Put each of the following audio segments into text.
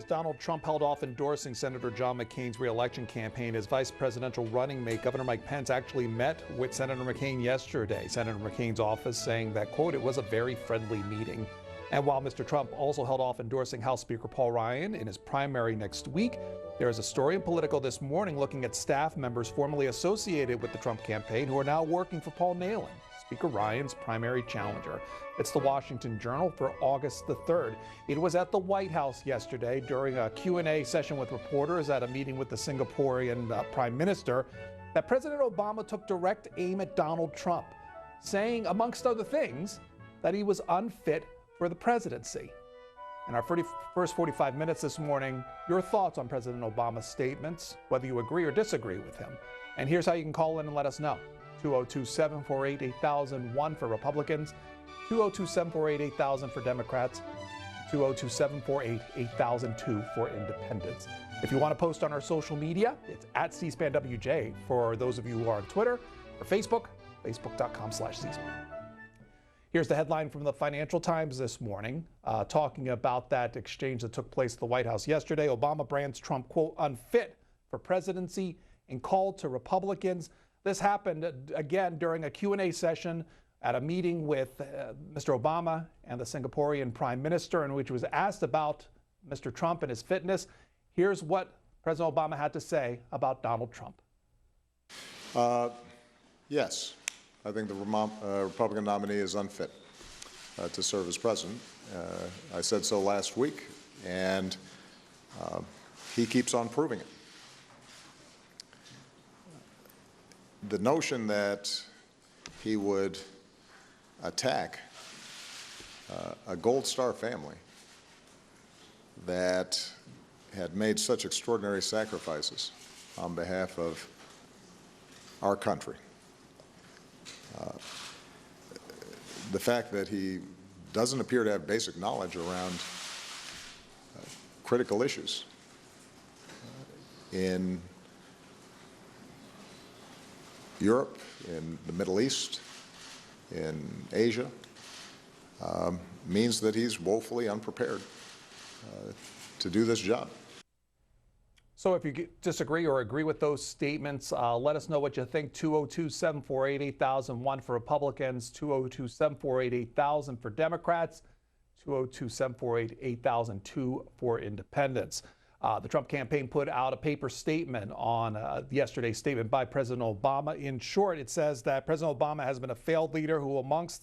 Donald Trump held off endorsing Senator John McCain's re-election campaign, his vice presidential running mate, Governor Mike Pence, actually met with Senator McCain yesterday. Senator McCain's office saying that, quote, it was a very friendly meeting. And while Mr. Trump also held off endorsing House Speaker Paul Ryan in his primary next week, there is a story in Politico this morning looking at staff members formerly associated with the Trump campaign who are now working for Paul Nehlen, Speaker Ryan's primary challenger. It's the Washington Journal for August the 3rd. It was at the White House yesterday during a Q&A session with reporters at a meeting with the Singaporean Prime Minister that President Obama took direct aim at Donald Trump, saying, amongst other things, that he was unfit for the presidency. In our first 45 minutes this morning, your thoughts on President Obama's statements, whether you agree or disagree with him. And here's how you can call in and let us know. 202-748-8001 for Republicans, 202-748-8000 for Democrats, 202-748-8002 for Independents. If you want to post on our social media, it's at CSPAN WJ for those of you who are on Twitter or Facebook, facebook.com/CSPAN. Here's the headline from the Financial Times this morning, talking about that exchange that took place at the White House yesterday. Obama brands Trump, quote, unfit for presidency and called to Republicans. This happened again during a Q&A session at a meeting with Mr. Obama and the Singaporean Prime Minister, in which was asked about Mr. Trump and his fitness. Here's what President Obama had to say about Donald Trump. Yes. I think the Republican nominee is unfit to serve as president. I said so last week, and he keeps on proving it. The notion that he would attack a Gold Star family that had made such extraordinary sacrifices on behalf of our country, the fact that he doesn't appear to have basic knowledge around critical issues in Europe, in the Middle East, in Asia, means that he's woefully unprepared to do this job. So if you disagree or agree with those statements, let us know what you think. 202-748-8001 for Republicans, 202-748-8000 for Democrats, 202-748-8002 for Independents. The Trump campaign put out a paper statement on yesterday's statement by President Obama. In short, it says that President Obama has been a failed leader who, along with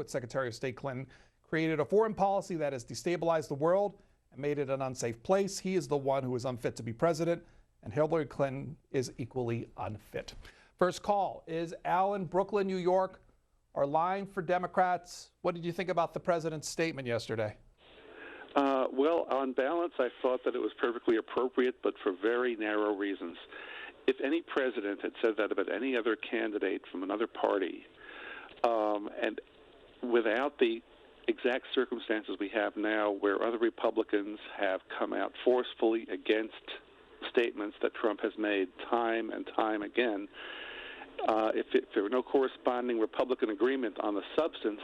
Secretary of State Clinton, created a foreign policy that has destabilized the world and made it an unsafe place. He is the one who is unfit to be president, and Hillary Clinton is equally unfit. First call is Alan, Brooklyn, New York. Our line for Democrats. What did you think about the president's statement yesterday? Well, on balance, I thought that it was perfectly appropriate, but for very narrow reasons. If any president had said that about any other candidate from another party, and without the exact circumstances we have now, where other Republicans have come out forcefully against statements that Trump has made time and time again, if there were no corresponding Republican agreement on the substance,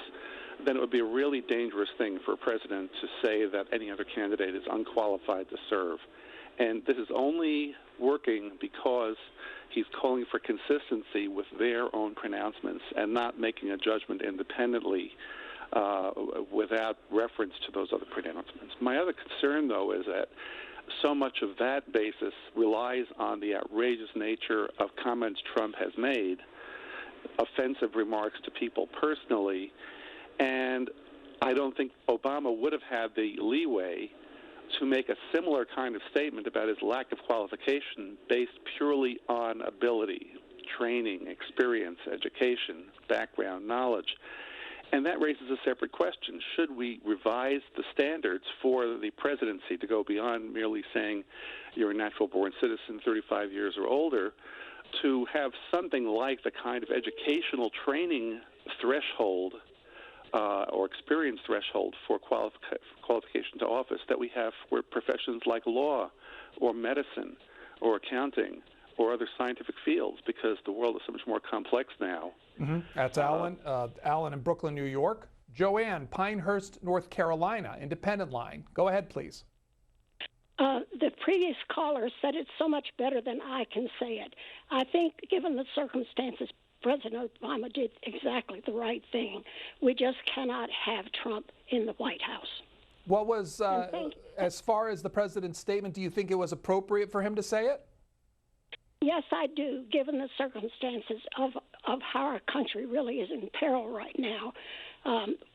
then it would be a really dangerous thing for a president to say that any other candidate is unqualified to serve. And this is only working because he's calling for consistency with their own pronouncements and not making a judgment independently without reference to those other pronouncements. My other concern, though, is that so much of that basis relies on the outrageous nature of comments Trump has made, offensive remarks to people personally, and I don't think Obama would have had the leeway to make a similar kind of statement about his lack of qualification based purely on ability, training, experience, education, background, knowledge. And that raises a separate question. Should we revise the standards for the presidency to go beyond merely saying you're a natural-born citizen, 35 years or older, to have something like the kind of educational training threshold or experience threshold for qualification to office that we have for professions like law or medicine or accounting or other scientific fields, because the world is so much more complex now. That's Alan. Alan in Brooklyn, New York. Joanne, Pinehurst, North Carolina, independent line. Go ahead, please. The previous caller said it so much better than I can say it. I think, given the circumstances, President Obama did exactly the right thing. We just cannot have Trump in the White House. What was, as far as the president's statement, do you think it was appropriate for him to say it? Yes, I do, given the circumstances of how our country really is in peril right now.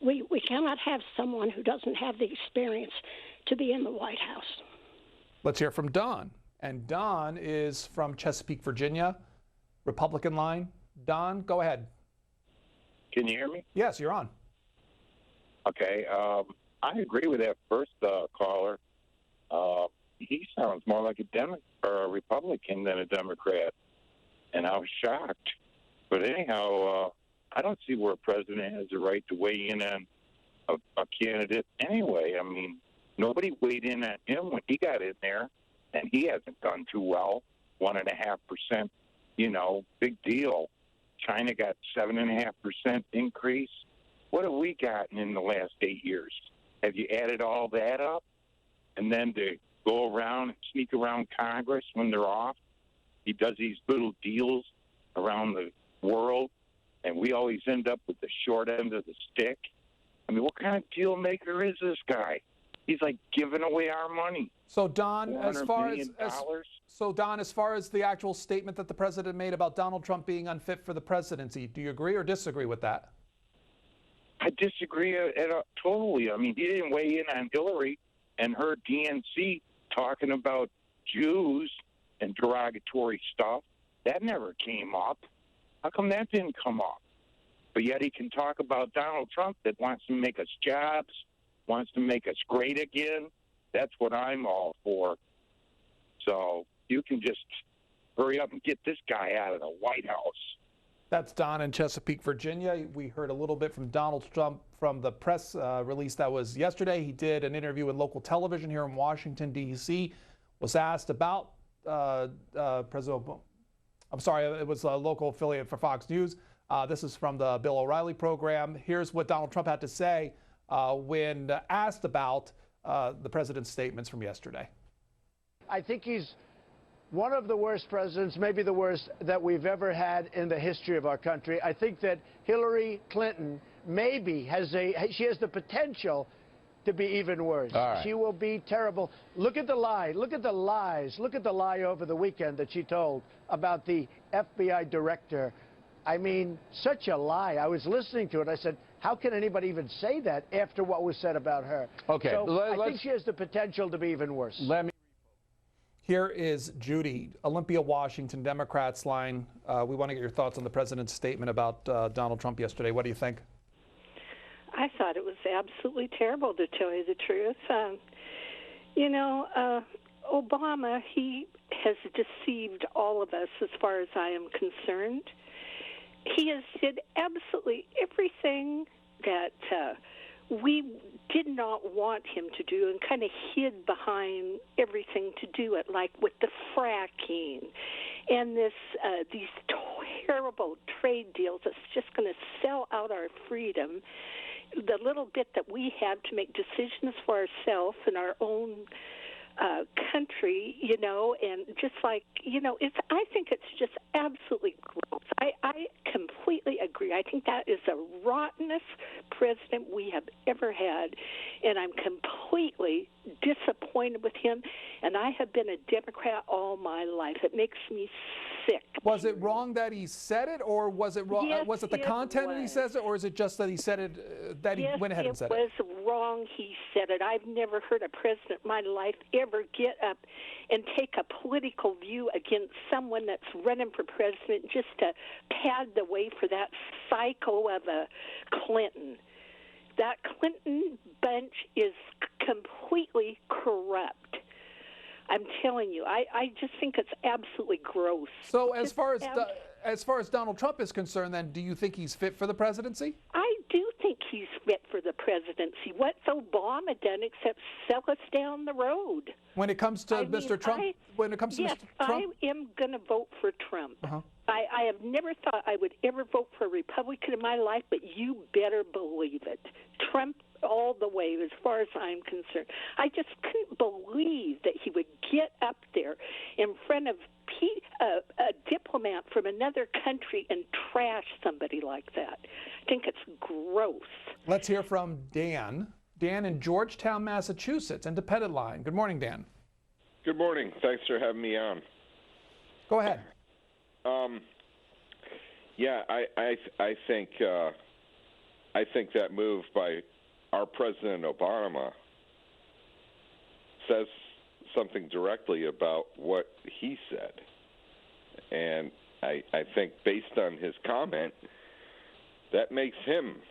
We cannot have someone who doesn't have the experience to be in the White House. Let's hear from Don. And Don is from Chesapeake, Virginia, Republican line. Don, go ahead. Can you hear me? Yes, you're on. Okay. I agree with that first caller. He sounds more like a Republican than a Democrat, and I was shocked. But anyhow, I don't see where a president has the right to weigh in on a candidate anyway. I mean, nobody weighed in on him when he got in there, and he hasn't done too well. 1.5%, big deal. China got 7.5% increase. What have we gotten in the last 8 years? Have you added all that up? And then to go around and sneak around Congress when they're off, he does these little deals around the world, and we always end up with the short end of the stick. I mean, what kind of deal maker is this guy? He's like giving away our money. So Don, as far as the actual statement that the president made about Donald Trump being unfit for the presidency, do you agree or disagree with that? I disagree totally. I mean, he didn't weigh in on Hillary and her DNC talking about Jews and derogatory stuff. That never came up. How come that didn't come up? But yet he can talk about Donald Trump that wants to make us jobs, wants to make us great again. That's what I'm all for. So you can just hurry up and get this guy out of the White House. That's Don in Chesapeake, Virginia. We heard a little bit from Donald Trump from the press release that was yesterday. He did an interview with local television here in Washington, D.C., was asked about President Obama. I'm sorry, it was a local affiliate for Fox News. This is from the Bill O'Reilly program. Here's what Donald Trump had to say when asked about the president's statements from yesterday. I think he's one of the worst presidents, maybe the worst that we've ever had in the history of our country. I think that Hillary Clinton maybe has the potential to be even worse. Right. She will be terrible. Look at the lie. Look at the lies. Look at the lie over the weekend that she told about the FBI director. I mean, such a lie. I was listening to it. I said, how can anybody even say that after what was said about her? Okay. So I think she has the potential to be even worse. Here is Judy, Olympia, Washington, Democrats line. We want to get your thoughts on the president's statement about Donald Trump yesterday. What do you think? I thought it was absolutely terrible, to tell you the truth. Obama, he has deceived all of us as far as I am concerned. He has did absolutely everything that we did not want him to do and kind of hid behind everything to do it, like with the fracking and these terrible trade deals that's just going to sell out our freedom, the little bit that we have to make decisions for ourselves and our own country, and just like, I think it's just absolutely gross. I completely agree. I think that is the rottenest president we have ever had, and I'm completely disappointed with him, and I have been a Democrat all my life. It makes me sick. Was it wrong that he said it, or was it wrong? Yes, was it the content that he says it, or is it just that he said it, that he went ahead and said it? Yes, it was wrong he said it. I've never heard a president in my life ever get up and take a political view against someone that's running for president just to pad the way for that psycho of a Clinton. That Clinton bunch is completely corrupt. I'm telling you, I just think it's absolutely gross. So as far as Donald Trump is concerned, then, do you think he's fit for the presidency? I do think he's fit for the presidency. What's Obama done except sell us down the road? When it comes to Mr. Trump, yes, I am going to vote for Trump. I have never thought I would ever vote for a Republican in my life, but you better believe it. Trump all the way, as far as I'm concerned. I just couldn't believe that he would get up there in front of a diplomat from another country and trash somebody like that. I think it's gross. Let's hear from Dan. Dan in Georgetown, Massachusetts, independent line. Good morning, Dan. Good morning. Thanks for having me on. Go ahead. Yeah, I think that move by our President Obama says something directly about what he said. And I think based on his comment, that makes him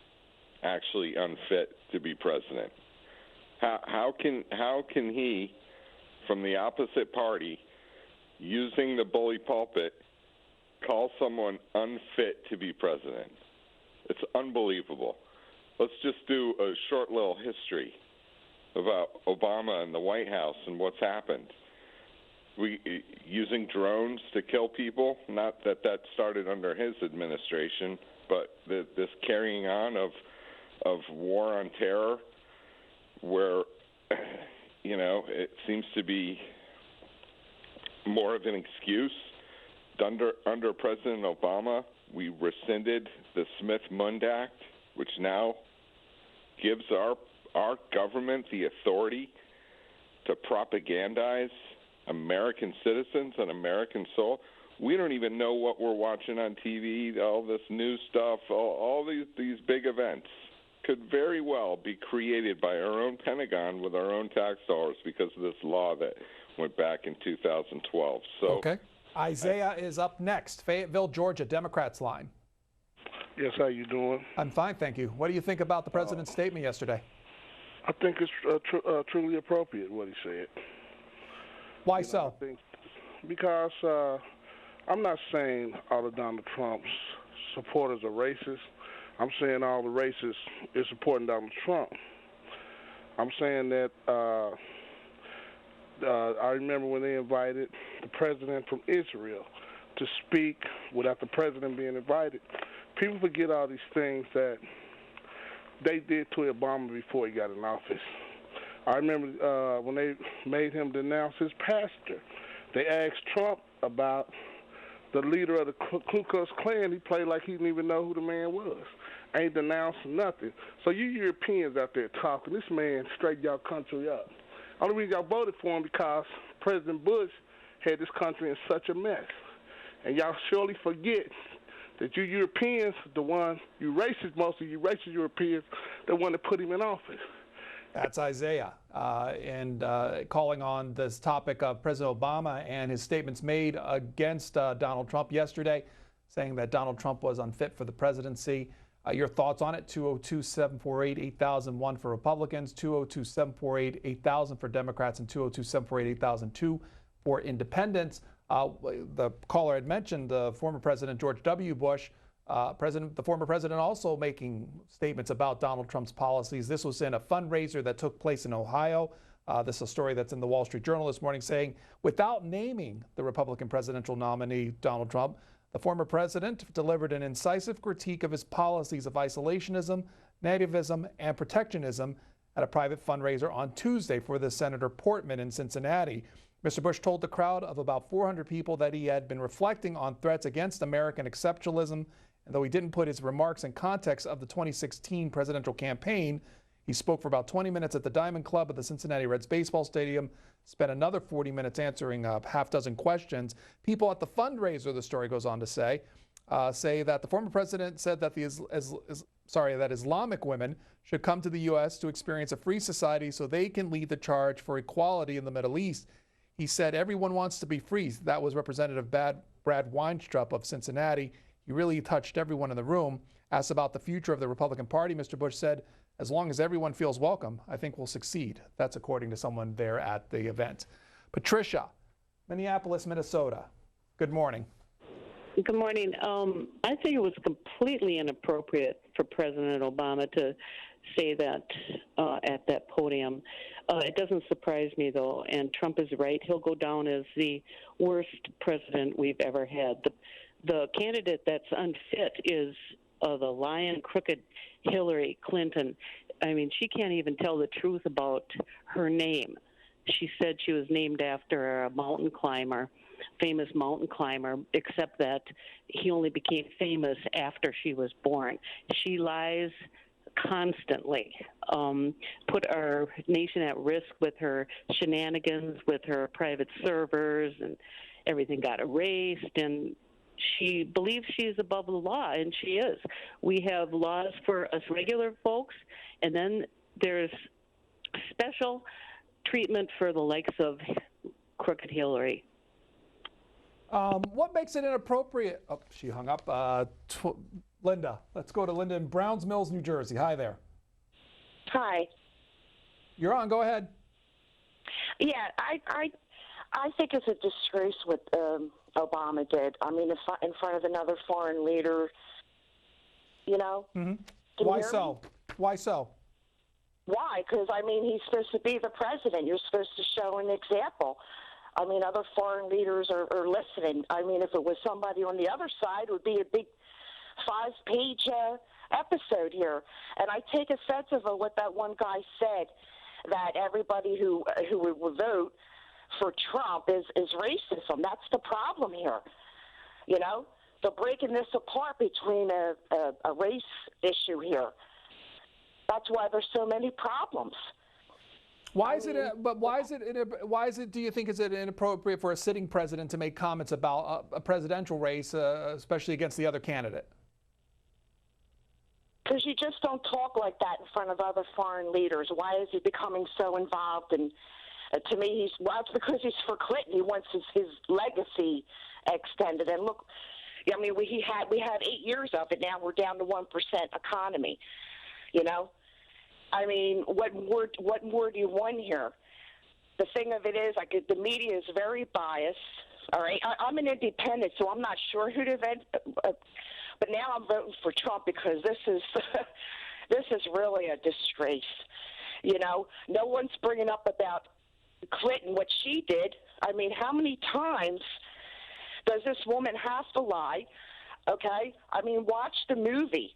actually unfit to be president. How can he, from the opposite party, using the bully pulpit, call someone unfit to be president? It's unbelievable. Let's just do a short little history about Obama and the White House and what's happened. Using drones to kill people, not that started under his administration, but this carrying on of war on terror, where, it seems to be more of an excuse. Under President Obama, we rescinded the Smith-Mundt Act, which now gives our government the authority to propagandize American citizens and American soul. We don't even know what we're watching on TV, all this new stuff, all these big events could very well be created by our own Pentagon with our own tax dollars because of this law that went back in 2012. So, okay. Isaiah is up next. Fayetteville, Georgia, Democrats line. Yes, how you doing? I'm fine, thank you. What do you think about the president's statement yesterday? I think it's truly appropriate what he said. Why so? Because I'm not saying all of Donald Trump's supporters are racist. I'm saying all the racists is supporting Donald Trump. I'm saying that I remember when they invited the president from Israel to speak without the president being invited. People forget all these things that they did to Obama before he got in office. I remember when they made him denounce his pastor. They asked Trump about the leader of the Ku Klux Klan. He played like he didn't even know who the man was. Ain't denounced nothing. So you Europeans out there talking, this man straightened y'all country up. Only reason y'all voted for him because President Bush had this country in such a mess. And y'all surely forget that you Europeans, you racist, most of you racist Europeans, the one that put him in office. That's Isaiah, and calling on this topic of President Obama and his statements made against Donald Trump yesterday, saying that Donald Trump was unfit for the presidency. Your thoughts on it? 202-748-8001 for Republicans, 202-748-8000 for Democrats, and 202-748-8002 for independents. The caller had mentioned the former President George W. Bush. The former president also making statements about Donald Trump's policies. This was in a fundraiser that took place in Ohio. This is a story that's in the Wall Street Journal this morning, saying without naming the Republican presidential nominee, Donald Trump, the former president delivered an incisive critique of his policies of isolationism, nativism, and protectionism at a private fundraiser on Tuesday for the Senator Portman in Cincinnati. Mr. Bush told the crowd of about 400 people that he had been reflecting on threats against American exceptionalism. And though he didn't put his remarks in context of the 2016 presidential campaign, he spoke for about 20 minutes at the Diamond Club at the Cincinnati Reds baseball stadium, spent another 40 minutes answering a half dozen questions. People at the fundraiser, the story goes on to say that the former president said that that Islamic women should come to the U.S. to experience a free society so they can lead the charge for equality in the Middle East. He said everyone wants to be free. That was Representative Brad Weinstrup of Cincinnati. He really touched everyone in the room. Asked about the future of the Republican Party, Mr. Bush said, as long as everyone feels welcome, I think we'll succeed. That's according to someone there at the event. Patricia, Minneapolis, Minnesota. Good morning. Good morning. I think it was completely inappropriate for President Obama to say that at that podium. It doesn't surprise me, though, and Trump is right. He'll go down as the worst president we've ever had. The candidate that's unfit is the lying, crooked Hillary Clinton. I mean, she can't even tell the truth about her name. She said she was named after a mountain climber, famous mountain climber, except that he only became famous after she was born. She lies constantly, put our nation at risk with her shenanigans, with her private servers, and everything got erased, and she believes she's above the law, and she is. We have laws for us regular folks, and then there's special treatment for the likes of crooked Hillary. What makes it inappropriate? Oh, she hung up. Linda, let's go to Linda in Browns Mills, New Jersey. Hi there. Hi. You're on. Go ahead. Yeah, I think it's a disgrace what Obama did. I mean, in front of another foreign leader, you know. Mm-hmm. Why so? Why so? Why? Because, I mean, he's supposed to be the president. You're supposed to show an example. I mean, other foreign leaders are listening. I mean, if it was somebody on the other side, it would be a big 5-page episode here. And I take offense of what that one guy said, that everybody who would vote for Trump is racism. That's the problem here. You know, they're breaking this apart between a race issue here. That's why there's so many problems. Why is it, do you think, is it inappropriate for a sitting president to make comments about a presidential race, especially against the other candidate? Because you just don't talk like that in front of other foreign leaders. Why is he becoming so involved? And to me, it's because he's for Clinton. He wants his legacy extended. And look, I mean, we had 8 years of it. Now we're down to 1% economy. You know, I mean, what more do you want here? The thing of it is, the media is very biased. All right, I'm an independent, so I'm not sure who to vote. But now I'm voting for Trump because this is really a disgrace. You know, no one's bringing up about Clinton, what she did. I mean, how many times does this woman have to lie? Okay, I mean, watch the movie.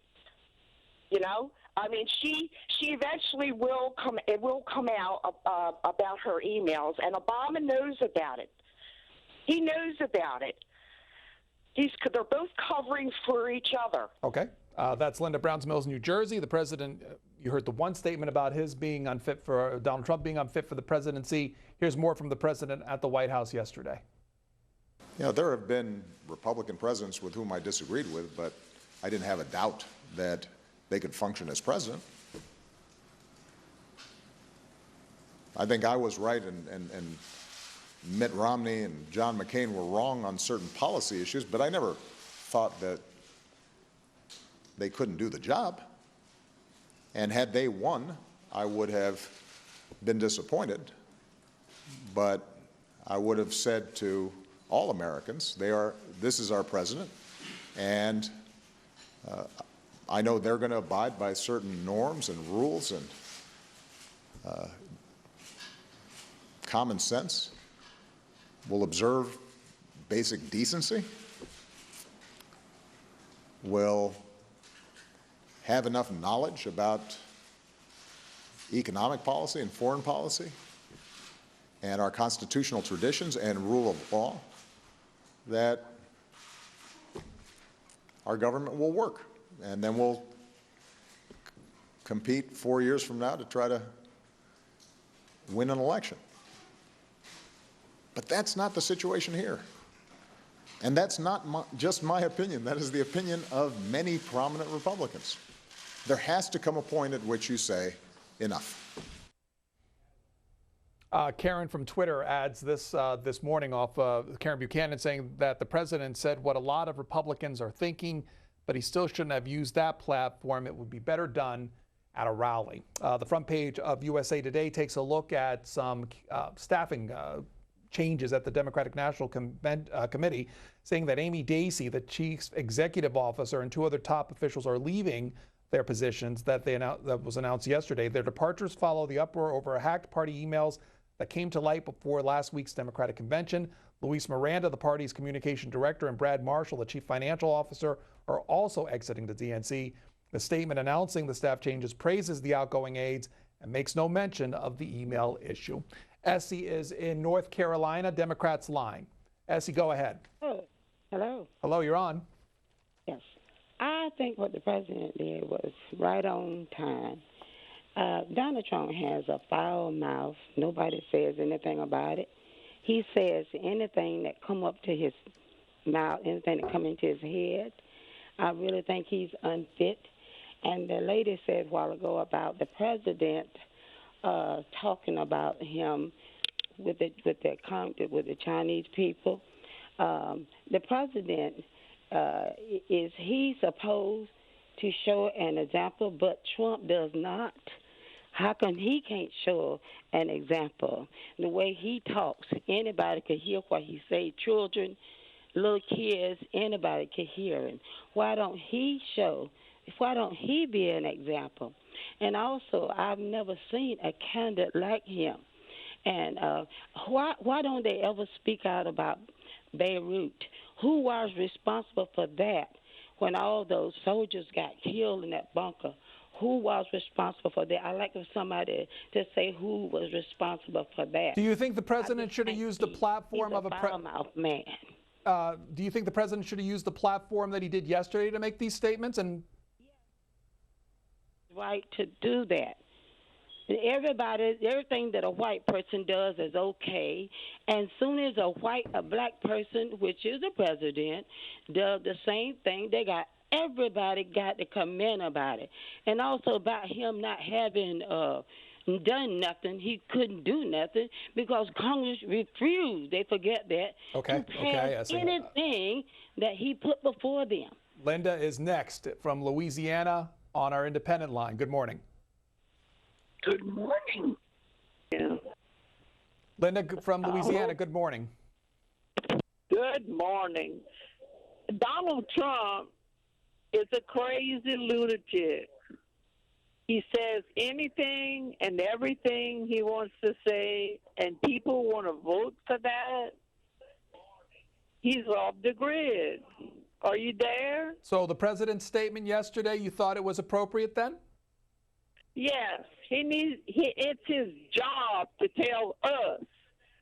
You know, I mean, she eventually will come. It will come out about her emails, and Obama knows about it. He knows about it. They're both covering for each other. Okay. That's Linda, Browns Mills, New Jersey. The president, you heard the one statement about his being unfit for Donald Trump being unfit for the presidency. Here's more from the president at the White House yesterday. You know, there have been Republican presidents with whom I disagreed with, but I didn't have a doubt that they could function as president. I think I was right and Mitt Romney and John McCain were wrong on certain policy issues, but I never thought that they couldn't do the job. And had they won, I would have been disappointed. But I would have said to all Americans, this is our president, and I know they're going to abide by certain norms and rules and common sense. Will observe basic decency, will have enough knowledge about economic policy and foreign policy and our constitutional traditions and rule of law, that our government will work. And then we'll compete 4 years from now to try to win an election. But that's not the situation here. And that's not just my opinion. That is the opinion of many prominent Republicans. There has to come a point at which you say, enough. Karen from Twitter adds this morning off Karen Buchanan saying that the president said what a lot of Republicans are thinking, but he still shouldn't have used that platform. It would be better done at a rally. The front page of USA Today takes a look at some staffing changes at the Democratic National Committee, saying that Amy Dacey, the chief executive officer, and 2 other top officials are leaving their positions that was announced yesterday. Their departures follow the uproar over hacked party emails that came to light before last week's Democratic convention. Luis Miranda, the party's communication director, and Brad Marshall, the chief financial officer, are also exiting the DNC. The statement announcing the staff changes praises the outgoing aides and makes no mention of the email issue. Essie is in North Carolina, Democrats line. Essie, go ahead. Oh, hello. Hello, you're on. Yes. I think what the president did was right on time. Donald Trump has a foul mouth. Nobody says anything about it. He says anything that come up to his mouth, anything that come into his head. I really think he's unfit. And the lady said a while ago about the president talking about him with the Chinese people. The president is he supposed to show an example, but Trump does not. How come he can't show an example? The way he talks, anybody could hear what he say. Children, little kids, anybody could hear him. Why don't he show? Why don't he be an example? And also, I've never seen a candidate like him. And why don't they ever speak out about Beirut? Who was responsible for that when all those soldiers got killed in that bunker? Who was responsible for that? I'd like for somebody to say who was responsible for that. Do you think the president should have used the platform of a foul-mouthed man? Do you think the president should have used the platform that he did yesterday to make these statements? And right to do that. Everything that a white person does is okay, and soon as a black person, which is the president, does the same thing, everybody got to comment about it. And also about him not having done nothing. He couldn't do nothing because Congress refused, they forget that, to pass anything that he put before them. Linda is next from Louisiana on our independent line. Good morning. Good morning. Yeah. Linda from Louisiana, good morning. Good morning. Donald Trump is a crazy lunatic. He says anything and everything he wants to say, and people want to vote for that. He's off the grid. Are you there? So the president's statement yesterday, you thought it was appropriate then? Yes. It's his job to tell us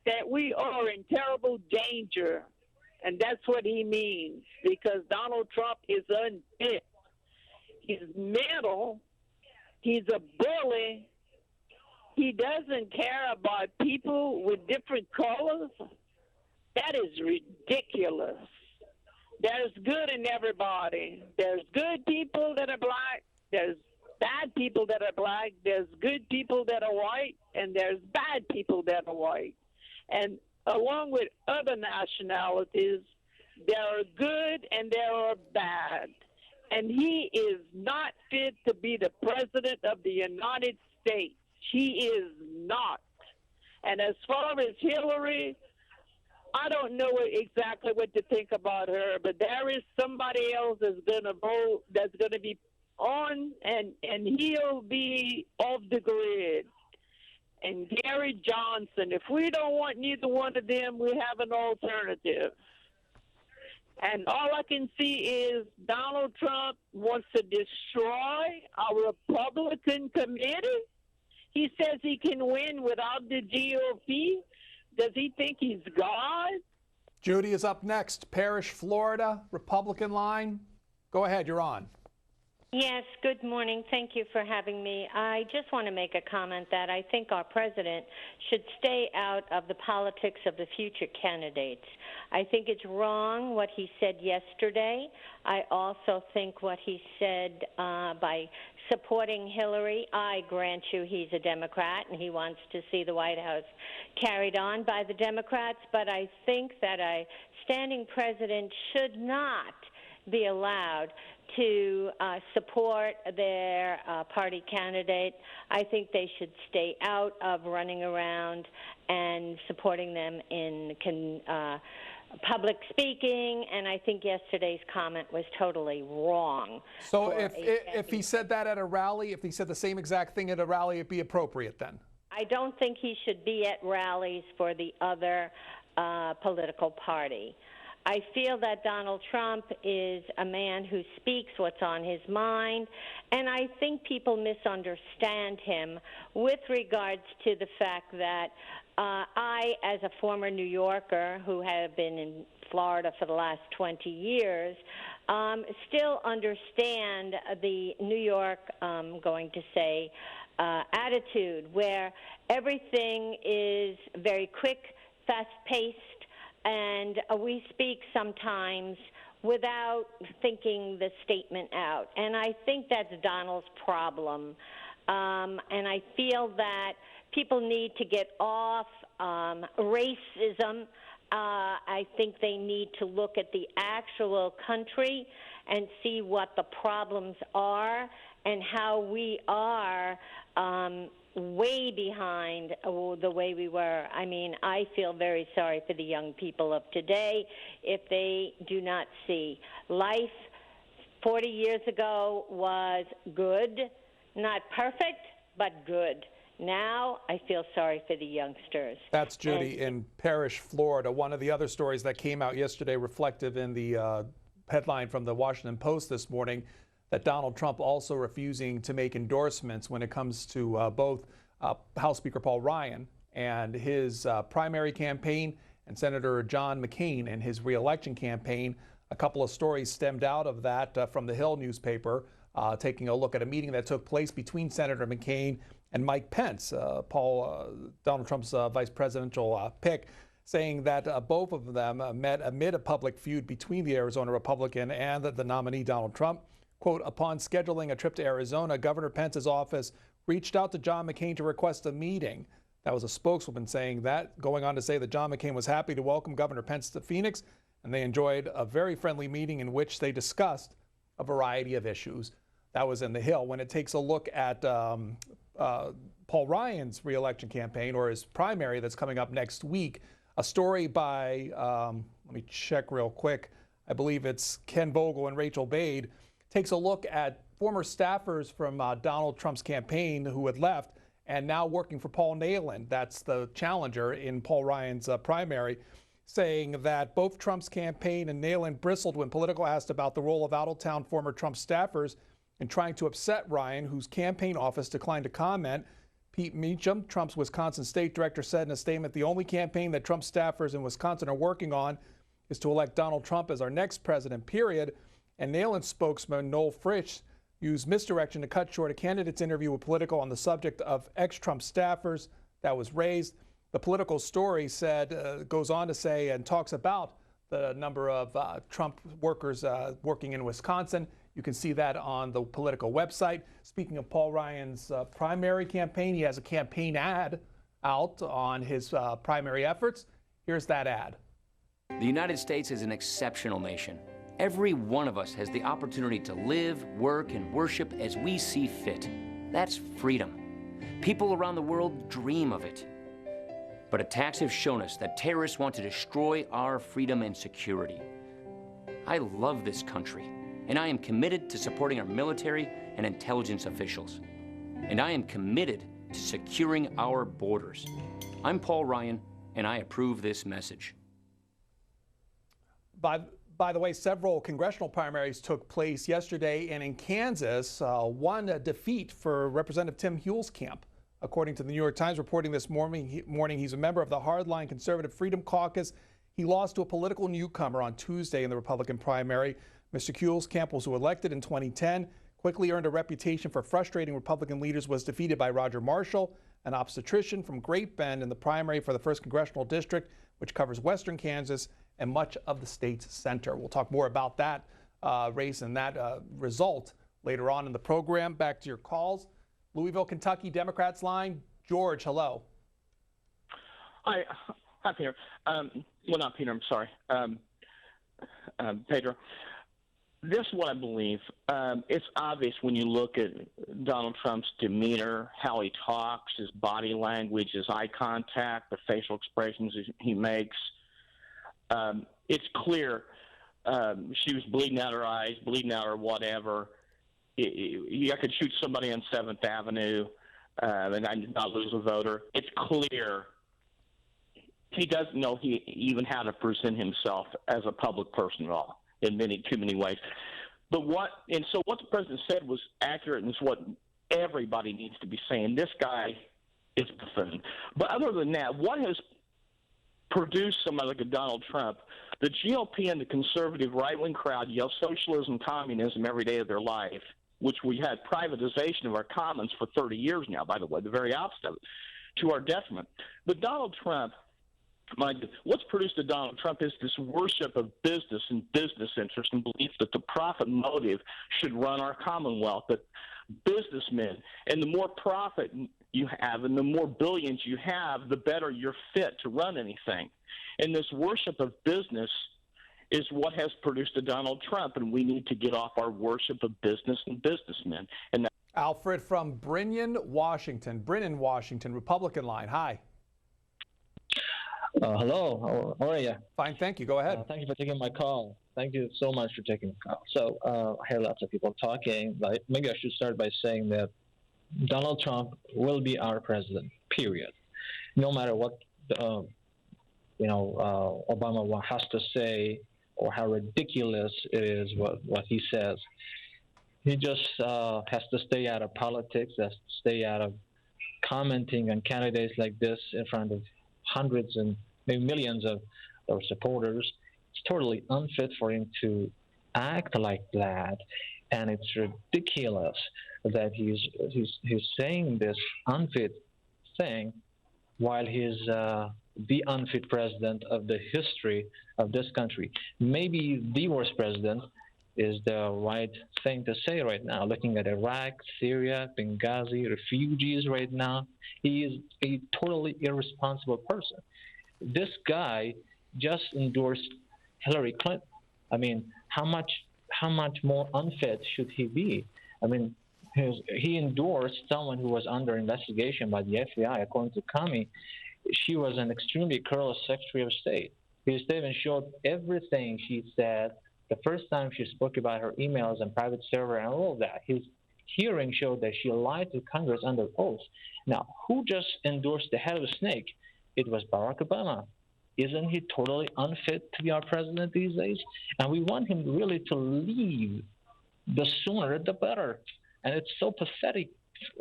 that we are in terrible danger, and that's what he means, because Donald Trump is unfit. He's mental. He's a bully. He doesn't care about people with different colors. That is ridiculous. There's good in everybody. There's good people that are black. There's bad people that are black. There's good people that are white. And there's bad people that are white. And along with other nationalities, there are good and there are bad. And he is not fit to be the president of the United States. He is not. And as far as Hillary, I don't know exactly what to think about her, but there is somebody else that's going to vote, that's going to be on, and he'll be off the grid. And Gary Johnson, if we don't want neither one of them, we have an alternative. And all I can see is Donald Trump wants to destroy our Republican committee. He says he can win without the GOP. Does he think he's God? Judy is up next. Parrish, Florida, Republican line. Go ahead, you're on. Yes, good morning. Thank you for having me. I just want to make a comment that I think our president should stay out of the politics of the future candidates. I think it's wrong what he said yesterday. I also think what he said by supporting Hillary, I grant you he's a Democrat and he wants to see the White House carried on by the Democrats, but I think that a standing president should not be allowed to support their party candidate. I think they should stay out of running around and supporting them in public speaking, and I think yesterday's comment was totally wrong. So if he said that at a rally, if he said the same exact thing at a rally, it'd be appropriate then? I don't think he should be at rallies for the other political party. I feel that Donald Trump is a man who speaks what's on his mind, and I think people misunderstand him with regards to the fact that I, as a former New Yorker who have been in Florida for the last 20 years, still understand the New York, going to say, attitude where everything is very quick, fast-paced, and we speak sometimes without thinking the statement out. And I think that's Donald's problem. And I feel that people need to get off racism. I think they need to look at the actual country and see what the problems are and how we are way behind the way we were. I mean, I feel very sorry for the young people of today if they do not see life 40 years ago was good, not perfect, but good. Now I feel sorry for the youngsters. That's Judy in Parrish, Florida. One of the other stories that came out yesterday, reflective in the headline from the Washington Post this morning, that Donald Trump also refusing to make endorsements when it comes to both House Speaker Paul Ryan and his primary campaign and Senator John McCain and his reelection campaign. A couple of stories stemmed out of that from the Hill newspaper, taking a look at a meeting that took place between Senator McCain and Mike Pence, Donald Trump's vice presidential pick, saying that both of them met amid a public feud between the Arizona Republican and the nominee Donald Trump. Quote, upon scheduling a trip to Arizona, Governor Pence's office reached out to John McCain to request a meeting. That was a spokeswoman saying that, going on to say that John McCain was happy to welcome Governor Pence to Phoenix, and they enjoyed a very friendly meeting in which they discussed a variety of issues. That was in the Hill. When it takes a look at Paul Ryan's reelection campaign, or his primary that's coming up next week, a story by, let me check real quick, I believe it's Ken Vogel and Rachel Bade, takes a look at former staffers from Donald Trump's campaign who had left and now working for Paul Nehlen, that's the challenger in Paul Ryan's primary, saying that both Trump's campaign and Nehlen bristled when Politico asked about the role of out-of-town former Trump staffers in trying to upset Ryan, whose campaign office declined to comment. Pete Meacham, Trump's Wisconsin state director, said in a statement, the only campaign that Trump staffers in Wisconsin are working on is to elect Donald Trump as our next president, period. And Nehlen spokesman Noel Frisch used misdirection to cut short a candidate's interview with Politico on the subject of ex-Trump staffers that was raised. The Politico story said, goes on to say and talks about the number of Trump workers working in Wisconsin. You can see that on the Politico website. Speaking of Paul Ryan's primary campaign, he has a campaign ad out on his primary efforts. Here's that ad. The United States is an exceptional nation. Every one of us has the opportunity to live, work, and worship as we see fit. That's freedom. People around the world dream of it. But attacks have shown us that terrorists want to destroy our freedom and security. I love this country, and I am committed to supporting our military and intelligence officials. And I am committed to securing our borders. I'm Paul Ryan, and I approve this message. By the way, several congressional primaries took place yesterday, and in Kansas, one defeat for Representative Tim Huelskamp. According to the New York Times reporting this morning, he's a member of the hardline Conservative Freedom Caucus. He lost to a political newcomer on Tuesday in the Republican primary. Mr. Huelskamp was elected in 2010, quickly earned a reputation for frustrating Republican leaders, was defeated by Roger Marshall, an obstetrician from Great Bend, in the primary for the 1st Congressional District, which covers western Kansas and much of the state's center. We'll talk more about that race and that result later on in the program. Back to your calls. Louisville, Kentucky, Democrats line. George, hello. Hi, Peter. Well, not Peter, I'm sorry. Pedro. This is what I believe. It's obvious when you look at Donald Trump's demeanor, how he talks, his body language, his eye contact, the facial expressions he makes. it's clear she was bleeding out her eyes, bleeding out her whatever. I could shoot somebody on 7th Avenue and I did not lose a voter. It's clear he doesn't know he even how to present himself as a public person at all in too many ways. But what the president said was accurate, and it's what everybody needs to be saying. This guy is buffoon. But other than that, what has produced somebody like a Donald Trump? The GOP and the conservative right-wing crowd yell socialism, communism every day of their life, which we had privatization of our commons for 30 years now, by the way, the very opposite of it, to our detriment. But Donald Trump, what's produced a Donald Trump is this worship of business and business interest and belief that the profit motive should run our commonwealth, that businessmen, and the more profit you have and the more billions you have, the better you're fit to run anything. And this worship of business is what has produced a Donald Trump, and we need to get off our worship of business and businessmen. And Alfred from Brennan, Washington, Republican line. Hi. Hello, how are you? Fine, thank you. Go ahead. Thank you for taking my call. Thank you so much for taking the call. So I hear lots of people talking, but maybe I should start by saying that Donald Trump will be our president, period. No matter what, Obama has to say or how ridiculous it is what he says. He just has to stay out of politics, has to stay out of commenting on candidates like this in front of hundreds and maybe millions of supporters. It's totally unfit for him to act like that, and it's ridiculous that he's saying this unfit thing while he's the unfit president of the history of this country. Maybe the worst president is the right thing to say right now. Looking at Iraq, Syria, Benghazi, refugees right now, he is a totally irresponsible person. This guy just endorsed Hillary Clinton. I mean, how much more unfit should he be? I mean, he endorsed someone who was under investigation by the FBI. According to Comey, she was an extremely careless Secretary of State. His statement showed everything she said the first time she spoke about her emails and private server and all of that. His hearing showed that she lied to Congress under oath. Now, who just endorsed the head of a snake? It was Barack Obama. Isn't he totally unfit to be our president these days? And we want him really to leave. The sooner, the better. And it's so pathetic.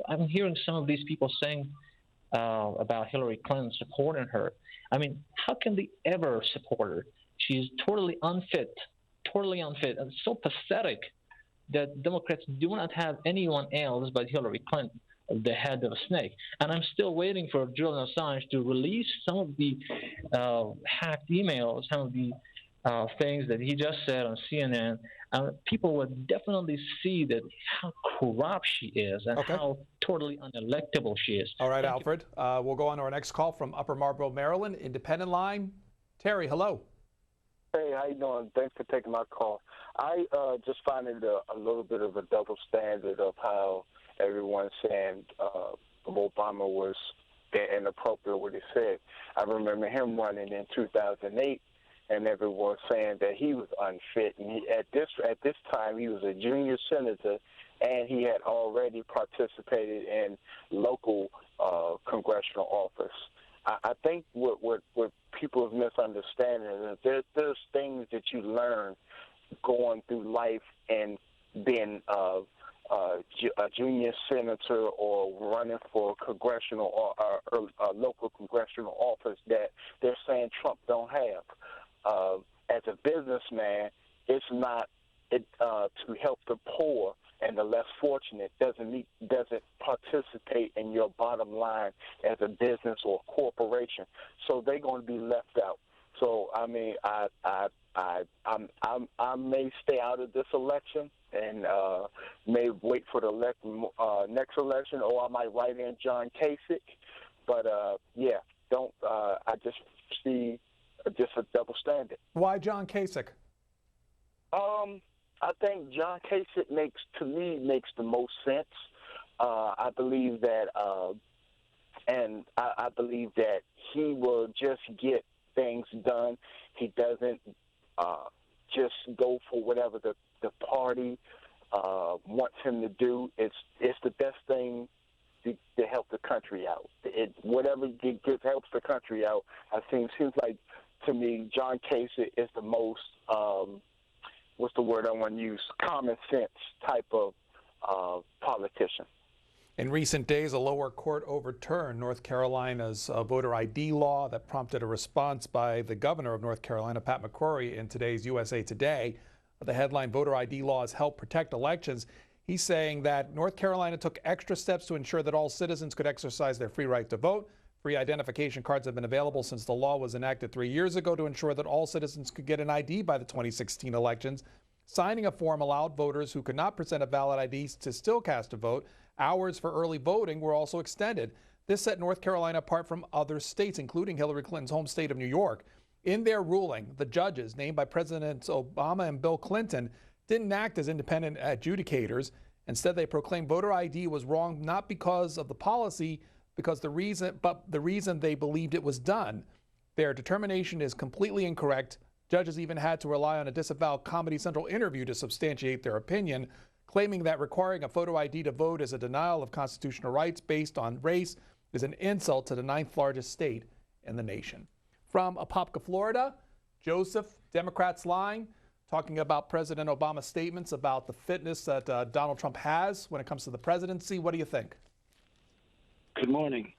I'm hearing some of these people saying about Hillary Clinton supporting her. I mean, how can they ever support her? She's totally unfit. And it's so pathetic that Democrats do not have anyone else but Hillary Clinton, the head of a snake. And I'm still waiting for Julian Assange to release some of the hacked emails, some of the things that he just said on CNN. People would definitely see that how corrupt she is and how totally unelectable she is. All right, Alfred. We'll go on to our next call from Upper Marlboro, Maryland, Independent Line. Terry, hello. Hey, how you doing? Thanks for taking my call. I just find it a little bit of a double standard of how everyone's saying Obama was inappropriate what he said. I remember him running in 2008, and everyone saying that he was unfit. And at this time, he was a junior senator, and he had already participated in local congressional office. I think what people are misunderstanding is that there's things that you learn going through life and being a junior senator or running for congressional or local congressional office that they're saying Trump don't have. As a businessman, it's not to help the poor and the less fortunate doesn't participate in your bottom line as a business or a corporation. So they're going to be left out. So I mean, I may stay out of this election and may wait for the next election, or I might write in John Kasich. But yeah, don't. I just see just a double standard. Why John Kasich? I think John Kasich makes the most sense. I believe that, and I believe that he will just get things done. He doesn't just go for whatever the party wants him to do. It's the best thing to help the country out. Whatever helps the country out, I think seems like to me John Kasich is the most what's the word I want to use? Common sense type of politician. In recent days, a lower court overturned North Carolina's voter ID law that prompted a response by the governor of North Carolina, Pat McCrory, in today's USA Today. The headline, "Voter ID laws help protect elections." He's saying that North Carolina took extra steps to ensure that all citizens could exercise their free right to vote. Free identification cards have been available since the law was enacted 3 years ago to ensure that all citizens could get an ID by the 2016 elections. Signing a form allowed voters who could not present a valid ID to still cast a vote. Hours for early voting were also extended. This set North Carolina apart from other states, including Hillary Clinton's home state of New York. In their ruling, the judges, named by Presidents Obama and Bill Clinton, didn't act as independent adjudicators. Instead, they proclaimed voter ID was wrong not because of the policy, but the reason they believed it was done. Their determination is completely incorrect. Judges even had to rely on a disavowed Comedy Central interview to substantiate their opinion, claiming that requiring a photo ID to vote is a denial of constitutional rights based on race is an insult to the 9th largest state in the nation. From Apopka, Florida, Joseph, Democrats lying, talking about President Obama's statements about the fitness that Donald Trump has when it comes to the presidency. What do you think? Good morning.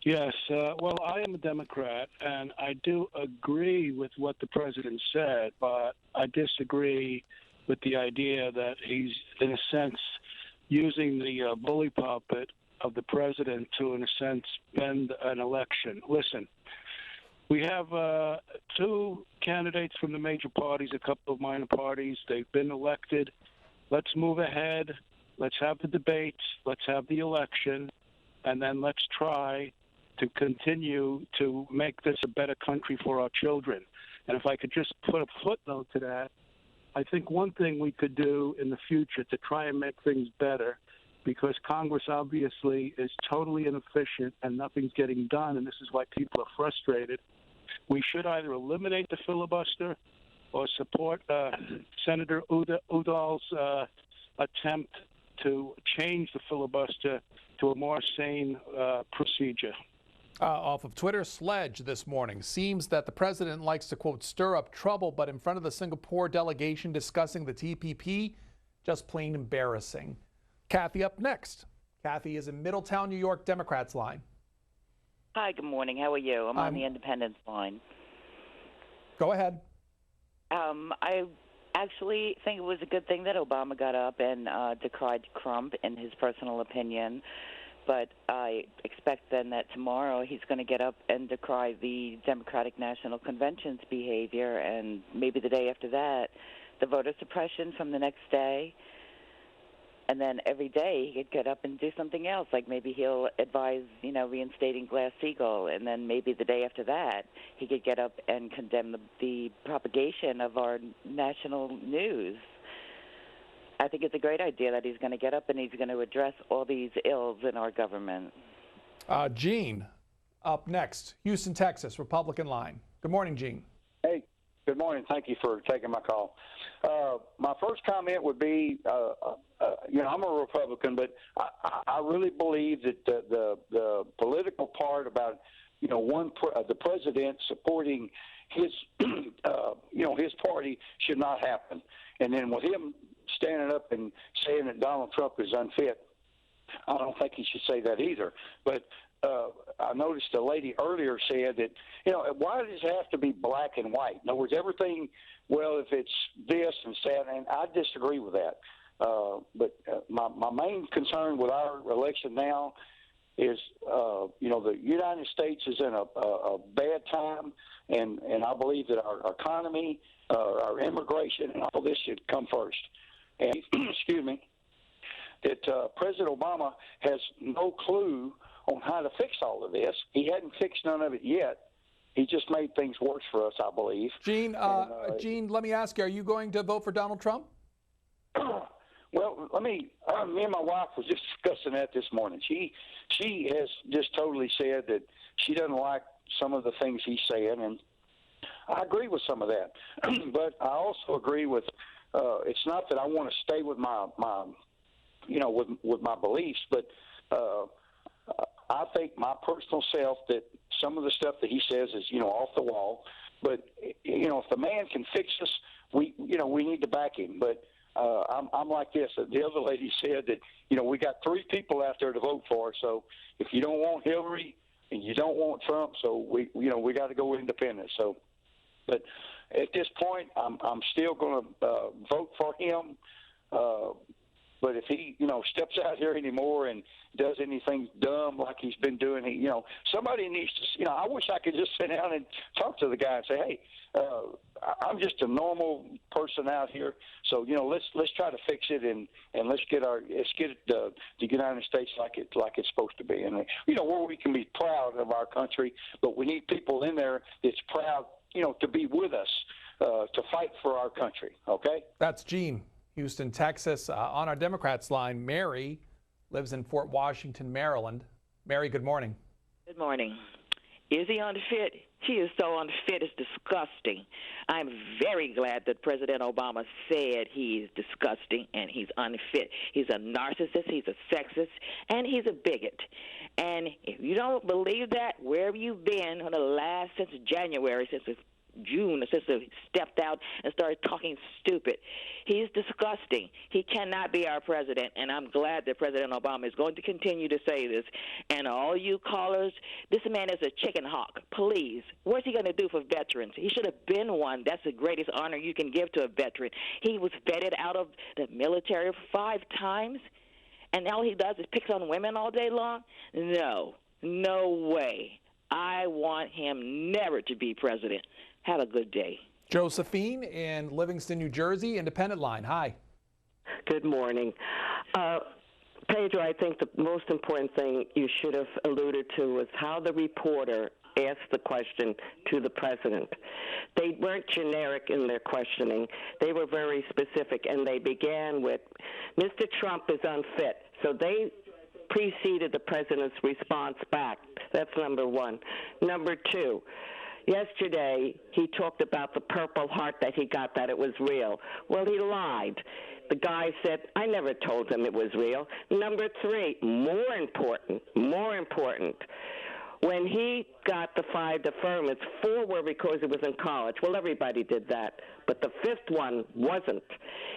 Yes, well, I am a Democrat, and I do agree with what the president said, but I disagree with the idea that he's, in a sense, using the bully puppet of the president to, in a sense, bend an election. Listen, we have 2 candidates from the major parties, a couple of minor parties. They've been elected. Let's move ahead. Let's have the debates. Let's have the election. And then let's try to continue to make this a better country for our children. And if I could just put a footnote to that, I think one thing we could do in the future to try and make things better, because Congress obviously is totally inefficient and nothing's getting done, and this is why people are frustrated, we should either eliminate the filibuster or support Senator Udall's attempt to change the filibuster to a more sane procedure. Off of Twitter, Sledge this morning. Seems that the president likes to, quote, stir up trouble, but in front of the Singapore delegation discussing the TPP, just plain embarrassing. Kathy up next. Kathy is in Middletown, New York, Democrats line. Hi, good morning. How are you? I'm on the Independence line. Go ahead. I actually think it was a good thing that Obama got up and decried Trump in his personal opinion. But I expect then that tomorrow he's going to get up and decry the Democratic National Convention's behavior, and maybe the day after that, the voter suppression from the next day. And then every day he could get up and do something else, like maybe he'll advise, reinstating Glass-Steagall, and then maybe the day after that he could get up and condemn the propagation of our national news. I think it's a great idea that he's going to get up and he's going to address all these ills in our government. Gene, up next. Houston, Texas, Republican line. Good morning, Gene. Hey, good morning. Thank you for taking my call. My first comment would be, I'm a Republican, but I really believe that the political part about, the president supporting his, his party should not happen. And then with him standing up and saying that Donald Trump is unfit, I don't think he should say that either. But I noticed a lady earlier said that, why does it have to be black and white? In other words, everything, well, if it's this and that, and I disagree with that. But my main concern with our election now is, the United States is in a bad time, and I believe that our economy, our immigration, and all this should come first. And, excuse me, that President Obama has no clue on how to fix all of this. He hadn't fixed none of it yet. He just made things worse for us, I believe. Gene, Gene, let me ask you, are you going to vote for Donald Trump? Well, me and my wife was just discussing that this morning. She has just totally said that she doesn't like some of the things he's saying, and I agree with some of that, but I also agree with. It's not that I want to stay with my with my beliefs, but I think my personal self that some of the stuff that he says is off the wall. But if the man can fix us, we need to back him. But I'm like this. The other lady said that we got 3 people out there to vote for. So if you don't want Hillary and you don't want Trump, so we got to go independent. So, but at this point, I'm still going to vote for him. But if he, steps out here anymore and does anything dumb like he's been doing, somebody needs to, I wish I could just sit down and talk to the guy and say, hey, I'm just a normal person out here. So, let's try to fix it and let's get the United States like it's supposed to be. And, where we can be proud of our country, but we need people in there that's proud, to be with us, to fight for our country. Okay? That's Gene, Houston, Texas. On our Democrats line, Mary lives in Fort Washington, Maryland. Mary, good morning. Good morning. Is he unfit? He is so unfit, it's disgusting. I'm very glad that President Obama said he is disgusting and he's unfit. He's a narcissist, he's a sexist, and he's a bigot. And if you don't believe that, where have you been since January, since June, since he stepped out and started talking stupid? He's disgusting. He cannot be our president, and I'm glad that President Obama is going to continue to say this. And all you callers, this man is a chicken hawk. Please, what's he going to do for veterans? He should have been one. That's the greatest honor you can give to a veteran. He was vetted out of the military 5 times, and all he does is picks on women all day long? No way. I want him never to be president. Have a good day. Josephine in Livingston, New Jersey, Independent Line. Hi. Good morning. Pedro, I think the most important thing you should have alluded to was how the reporter asked the question to the president. They weren't generic in their questioning. They were very specific, and they began with, Mr. Trump is unfit. So they preceded the president's response back. That's number one. Number two, yesterday, he talked about the Purple Heart that he got, that it was real. Well, he lied. The guy said, I never told him it was real. Number three, more important, when he got the 5 deferments, 4 were because he was in college. Well, everybody did that. But the 5th one wasn't.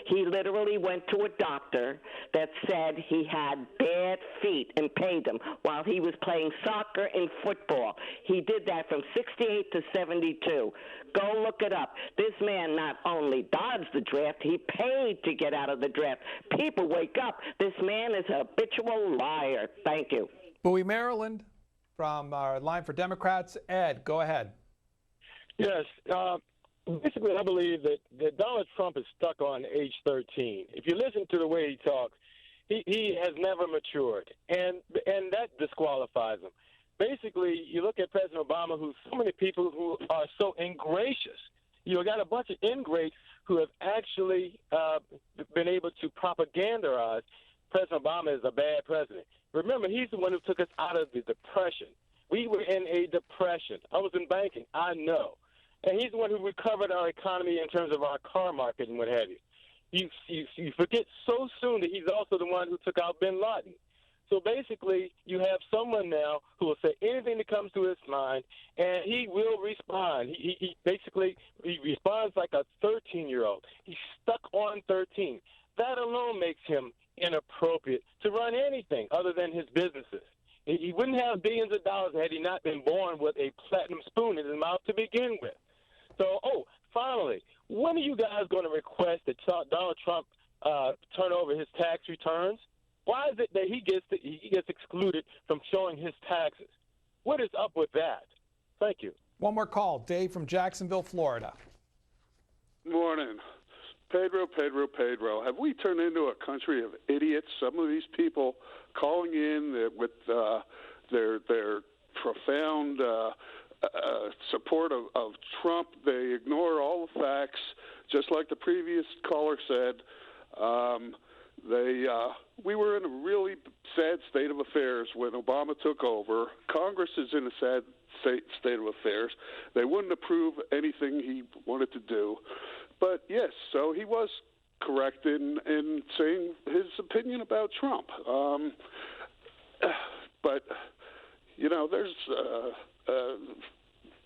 He literally went to a doctor that said he had bad feet and paid him while he was playing soccer and football. He did that from 68 to 72. Go look it up. This man not only dodged the draft, he paid to get out of the draft. People wake up. This man is a habitual liar. Thank you. Bowie, Maryland. From our line for Democrats, Ed, go ahead. Yes. Basically, I believe that Donald Trump is stuck on age 13. If you listen to the way he talks, he has never matured, and that disqualifies him. Basically, you look at President Obama, who's so many people who are so ingracious. You got a bunch of ingrates who have actually been able to propagandize President Obama is a bad president. Remember, he's the one who took us out of the Depression. We were in a depression. I was in banking. I know. And he's the one who recovered our economy in terms of our car market and what have you. You forget so soon that he's also the one who took out bin Laden. So basically, you have someone now who will say anything that comes to his mind, and he will respond. He basically responds like a 13-year-old. He's stuck on 13. That alone makes him inappropriate to run anything other than his businesses. He wouldn't have billions of dollars had he not been born with a platinum spoon in his mouth to begin with. So, finally, when are you guys going to request that Donald Trump turn over his tax returns? Why is it that he gets excluded from showing his taxes? What is up with that? Thank you. One more call. Dave from Jacksonville, Florida. Morning. Pedro. Have we turned into a country of idiots? Some of these people calling in with their profound support of Trump, they ignore all the facts, just like the previous caller said. We were in a really sad state of affairs when Obama took over. Congress is in a sad state of affairs. They wouldn't approve anything he wanted to do. But yes, so he was correct in saying his opinion about Trump. But there's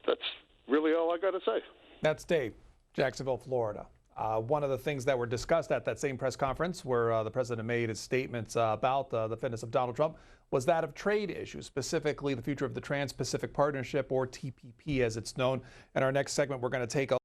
that's really all I got to say. That's Dave, Jacksonville, Florida. One of the things that were discussed at that same press conference where the president made his statements about the fitness of Donald Trump was that of trade issues, specifically the future of the Trans-Pacific Partnership, or TPP as it's known. In our next segment, we're going to take a